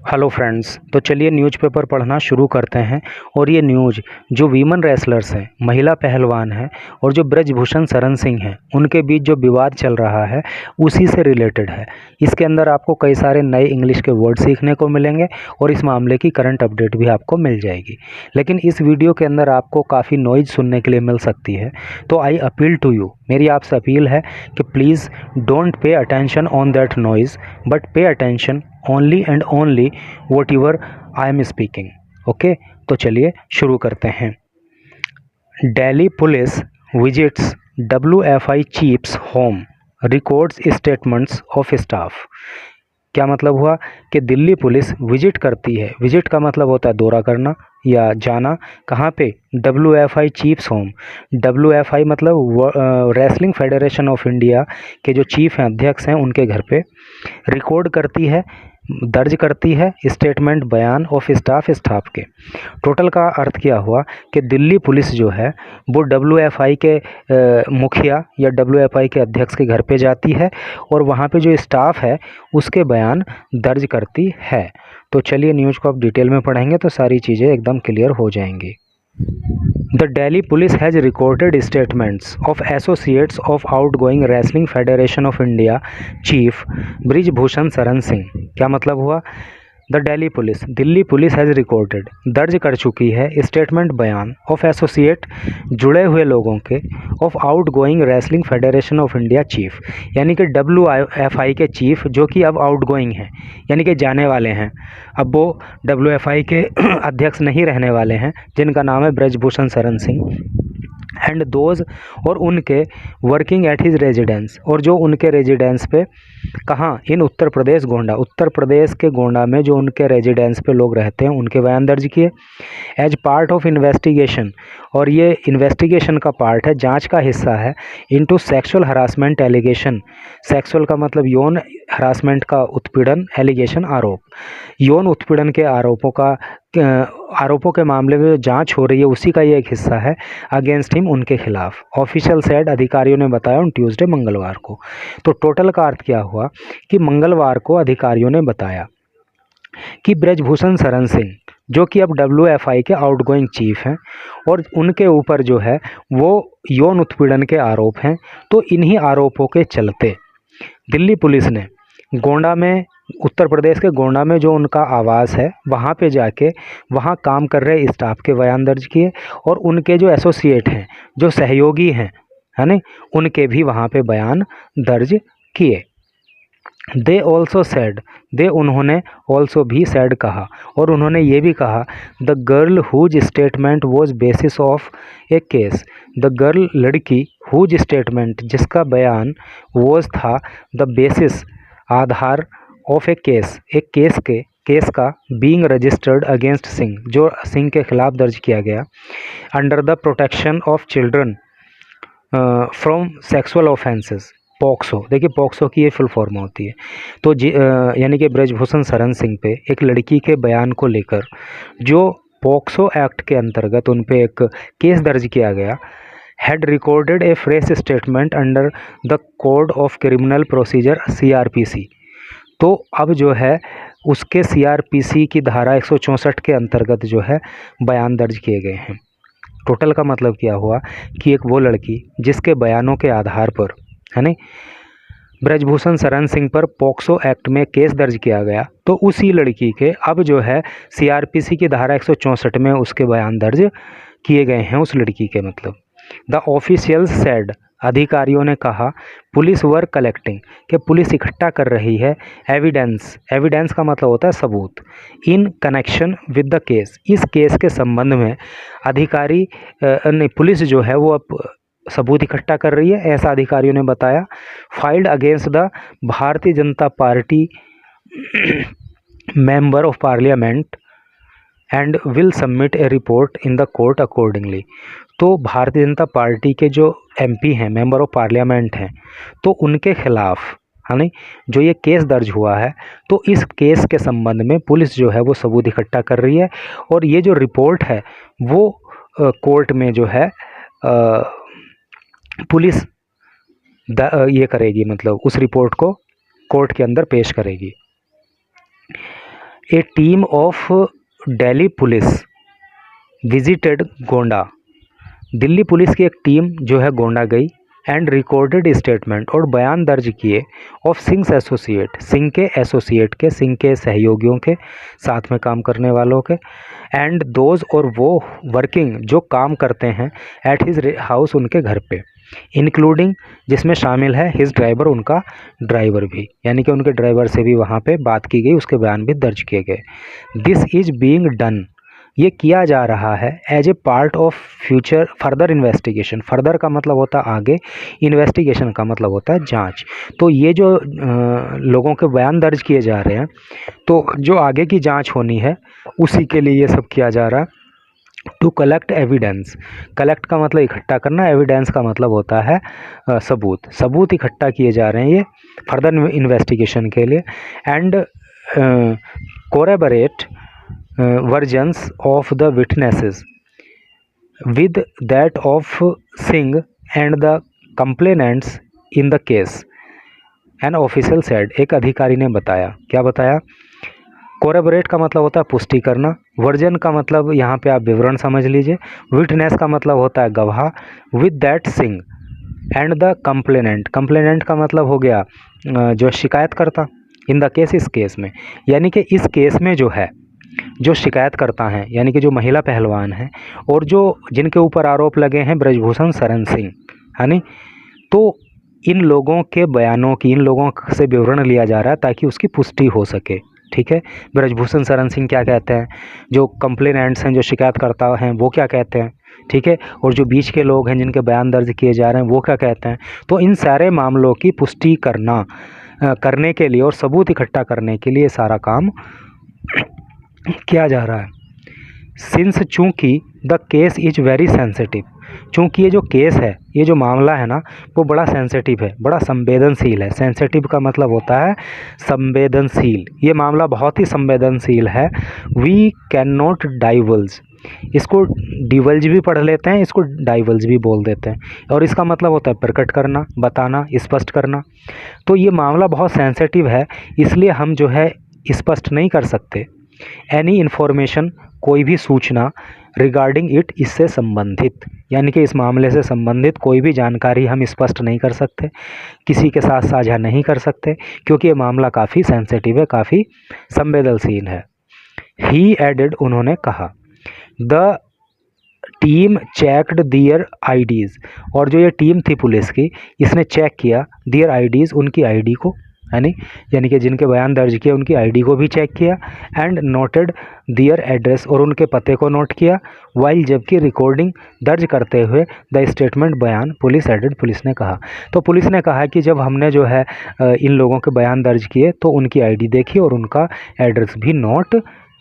Hello friends, तो चलिए newspaper पढ़ना शुरू करते हैं। और ये न्यूज़ जो वीमेन रेसलर्स हैं, महिला पहलवान हैं और जो ब्रजभूषण शरण सिंह हैं, उनके बीच जो विवाद चल रहा है उसी से रिलेटेड है। इसके अंदर आपको कई सारे नए इंग्लिश के वर्ड सीखने को मिलेंगे और इस मामले की करंट अपडेट भी आपको मिल जाएगी। लेकिन इस वीडियो के अंदर आपको काफ़ी नॉइज़ सुनने के लिए मिल सकती है, तो आई अपील टू यू, मेरी आपसे अपील है कि please don't pay attention on that noise but pay attention only and only what ever I am speaking. Okay, तो चलिए शुरू करते हैं। Delhi police visits WFI chiefs home, records statements of staff. क्या मतलब हुआ कि दिल्ली पुलिस विजिट करती है। विजिट का मतलब होता है दौरा करना या जाना। कहाँ पे? WFI chiefs home. WFI मतलब रेसलिंग फेडरेशन ऑफ इंडिया के जो चीफ हैं, अध्यक्ष हैं, उनके घर पे रिकॉर्ड करती है, दर्ज करती है स्टेटमेंट, बयान ऑफ स्टाफ के। टोटल का अर्थ क्या हुआ कि दिल्ली पुलिस जो है वो WFI के मुखिया या WFI के अध्यक्ष के घर पे जाती है और वहाँ पे जो स्टाफ है उसके बयान दर्ज करती है। तो चलिए न्यूज़ को आप डिटेल में पढ़ेंगे तो सारी चीज़ें एकदम क्लियर हो जाएंगी। The Delhi police has recorded statements of associates of outgoing Wrestling Federation of India Chief Brijbhushan Sharan Singh. क्या मतलब हुआ? The Delhi police has recorded, दर्ज कर चुकी है, स्टेटमेंट, बयान ऑफ एसोसिएट, जुड़े हुए लोगों के, of out going wrestling federation of India chief, यानी कि WFI के चीफ जो कि अब आउट गोइंग हैं, यानी कि जाने वाले हैं। अब वो WFI के अध्यक्ष नहीं रहने वाले हैं, जिनका नाम है ब्रजभूषण शरण सिंह। एंड दोज, और उनके वर्किंग एट हिज रेजिडेंस, और जो उनके रेजिडेंस पे, कहाँ? इन उत्तर प्रदेश गोंडा, उत्तर प्रदेश के गोंडा में जो उनके रेजिडेंस पे लोग रहते हैं उनके बयान दर्ज किए। एज पार्ट ऑफ इन्वेस्टिगेशन, और ये इन्वेस्टिगेशन का पार्ट है, जांच का हिस्सा है, into sexual harassment allegation. Sexual का मतलब यौन, हरासमेंट का उत्पीड़न, एलिगेशन आरोप, यौन उत्पीड़न के आरोपों के मामले में जो जांच हो रही है उसी का ये एक हिस्सा है अगेंस्ट हिम, उनके खिलाफ। ऑफिशियल सेड, अधिकारियों ने बताया ऑन ट्यूसडे, मंगलवार को। तो टोटल का अर्थ क्या हुआ कि मंगलवार को अधिकारियों ने बताया कि ब्रजभूषण शरण सिंह जो कि अब WFI के आउटगोइंग चीफ हैं और उनके ऊपर जो है वो यौन उत्पीड़न के आरोप हैं। तो इन्हीं आरोपों के चलते दिल्ली पुलिस ने गोंडा में, उत्तर प्रदेश के गोंडा में जो उनका आवास है वहाँ पे जाके वहाँ काम कर रहे स्टाफ के बयान दर्ज किए और उनके जो एसोसिएट हैं, जो सहयोगी हैं, है ना, उनके भी वहाँ पे बयान दर्ज किए। दे ऑल्सो सेड, दे उन्होंने, ऑल्सो भी सेड कहा, और उन्होंने ये भी कहा, the girl whose statement was basis of a case, the girl, लड़की, हुज स्टेटमेंट, जिसका बयान, वॉज था, द बेसिस, आधार, ऑफ ए केस, एक केस का, बीइंग रजिस्टर्ड अगेंस्ट सिंह, जो सिंह के खिलाफ दर्ज किया गया, under the protection of children from sexual offences, POCSO. देखिए पॉक्सो की ये फुल फॉर्म होती है। तो यानी कि ब्रजभूषण शरण सिंह पे एक लड़की के बयान को लेकर जो पॉक्सो एक्ट के अंतर्गत उन पे एक केस दर्ज किया गया, had recorded A fresh statement under the code of criminal procedure CRPC। तो अब जो है उसके CRPC की धारा 164 के अंतर्गत जो है बयान दर्ज किए गए हैं। टोटल का मतलब क्या हुआ कि एक वो लड़की जिसके बयानों के आधार पर, है ना, ब्रजभूषण शरण सिंह पर पॉक्सो एक्ट में केस दर्ज किया गया, तो उसी लड़की के अब जो है CRPC की धारा 164 में उसके बयान दर्ज किए गए हैं उस लड़की के। मतलब द ऑफिशियल सेड, अधिकारियों ने कहा, पुलिस वर कलेक्टिंग, कि पुलिस इकट्ठा कर रही है, एविडेंस, एविडेंस का मतलब होता है सबूत, in connection with the case, इस केस के संबंध में अधिकारी नहीं, पुलिस जो है वो अब सबूत इकट्ठा कर रही है, ऐसा अधिकारियों ने बताया। Filed against the Bharatiya Janata party member of parliament and will submit A report in the court accordingly. तो भारतीय जनता पार्टी के जो MP हैं, मेंबर ऑफ पार्लियामेंट हैं, तो उनके खिलाफ, है नहीं, जो ये केस दर्ज हुआ है, तो इस केस के संबंध में पुलिस जो है वो सबूत इकट्ठा कर रही है और ये जो रिपोर्ट है वो कोर्ट में जो है पुलिस ये करेगी, मतलब उस रिपोर्ट को कोर्ट के अंदर पेश करेगी। A team of Delhi police visited Gonda. Delhi police की एक टीम जो है गोंडा गई एंड रिकॉर्डेड स्टेटमेंट और बयान दर्ज किए ऑफ सिंह एसोसिएट, सिंह के एसोसिएट के, सिंह के सहयोगियों के, साथ में काम करने वालों के, एंड दोज और वो वर्किंग जो काम करते हैं एट हिज हाउस उनके घर पे, इंक्लूडिंग जिसमें शामिल है हिज ड्राइवर, उनका ड्राइवर भी, यानी कि उनके ड्राइवर से भी वहाँ पे बात की गई, उसके बयान भी दर्ज किए गए। दिस इज बीइंग डन, ये किया जा रहा है as a part of future further investigation. Further का मतलब होता है आगे, इन्वेस्टिगेशन का मतलब होता है जांच। तो ये जो लोगों के बयान दर्ज किए जा रहे हैं, तो जो आगे की जांच होनी है उसी के लिए ये सब किया जा रहा है। टू कलेक्ट एविडेंस, कलेक्ट का मतलब इकट्ठा करना, एविडेंस का मतलब होता है सबूत, सबूत इकट्ठा किए जा रहे हैं ये फर्दर इन्वेस्टिगेशन के लिए। And corroborate versions of the witnesses with that of Singh and the complainants in the case, an official said, एक अधिकारी ने बताया। क्या बताया? कोरेबरेट का मतलब होता है पुष्टि करना, वर्जन का मतलब यहाँ पे आप विवरण समझ लीजिए, विटनेस का मतलब होता है गवाह, with that Singh and the complainant, complainant का मतलब हो गया जो शिकायत करता, इन द केस, इस केस में, यानी कि इस केस में जो है जो शिकायत करता है, यानी कि जो महिला पहलवान हैं और जो जिनके ऊपर आरोप लगे हैं ब्रजभूषण शरण सिंह, है नी, तो इन लोगों के बयानों की, इन लोगों से विवरण लिया जा रहा है ताकि उसकी पुष्टि हो सके। ठीक है, ब्रजभूषण शरण सिंह क्या कहते हैं, जो कंप्लेनेंट्स हैं, जो शिकायतकर्ता हैं, वो क्या कहते हैं, ठीक है, और जो बीच के लोग हैं जिनके बयान दर्ज किए जा रहे हैं वो क्या कहते हैं। तो इन सारे मामलों की पुष्टि करने के लिए और सबूत इकट्ठा करने के लिए सारा काम किया जा रहा है। सिंस चूँकि the case is very sensitive, चूँकि ये जो केस है, ये जो मामला है ना, वो बड़ा सेंसिटिव है, बड़ा संवेदनशील है। सेंसिटिव का मतलब होता है संवेदनशील, ये मामला बहुत ही संवेदनशील है। वी कैन नॉट डाइवल्ज, इसको डिवल्ज भी पढ़ लेते हैं, इसको डाइवल्ज भी बोल देते हैं, और इसका मतलब होता है प्रकट करना, बताना, स्पष्ट करना। तो ये मामला बहुत सेंसिटिव है, इसलिए हम जो है स्पष्ट नहीं कर सकते एनी इन्फॉर्मेशन, कोई भी सूचना, रिगार्डिंग इट, इससे संबंधित, यानी कि इस मामले से संबंधित कोई भी जानकारी हम स्पष्ट नहीं कर सकते, किसी के साथ साझा नहीं कर सकते, क्योंकि ये मामला काफ़ी सेंसिटिव है, काफ़ी संवेदनशील है। ही एडेड, उन्होंने कहा, the team checked their IDs, और जो ये टीम थी पुलिस की, इसने चेक किया दियर आईडीज़, उनकी आईडी को, यानी कि जिनके बयान दर्ज किए उनकी आईडी को भी चेक किया, एंड नोटेड दियर एड्रेस, और उनके पते को नोट किया, वाइल, जबकि रिकॉर्डिंग दर्ज करते हुए द स्टेटमेंट, बयान, पुलिस एडेड, पुलिस ने कहा। तो पुलिस ने कहा कि जब हमने जो है इन लोगों के बयान दर्ज किए तो उनकी आईडी देखी और उनका एड्रेस भी नोट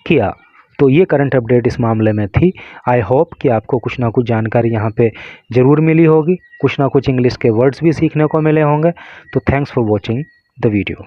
किया। तो ये करंट अपडेट इस मामले में थी। आई होप कि आपको कुछ ना कुछ जानकारी यहाँ पे ज़रूर मिली होगी, कुछ ना कुछ इंग्लिश के वर्ड्स भी सीखने को मिले होंगे। तो thanks for watching the video।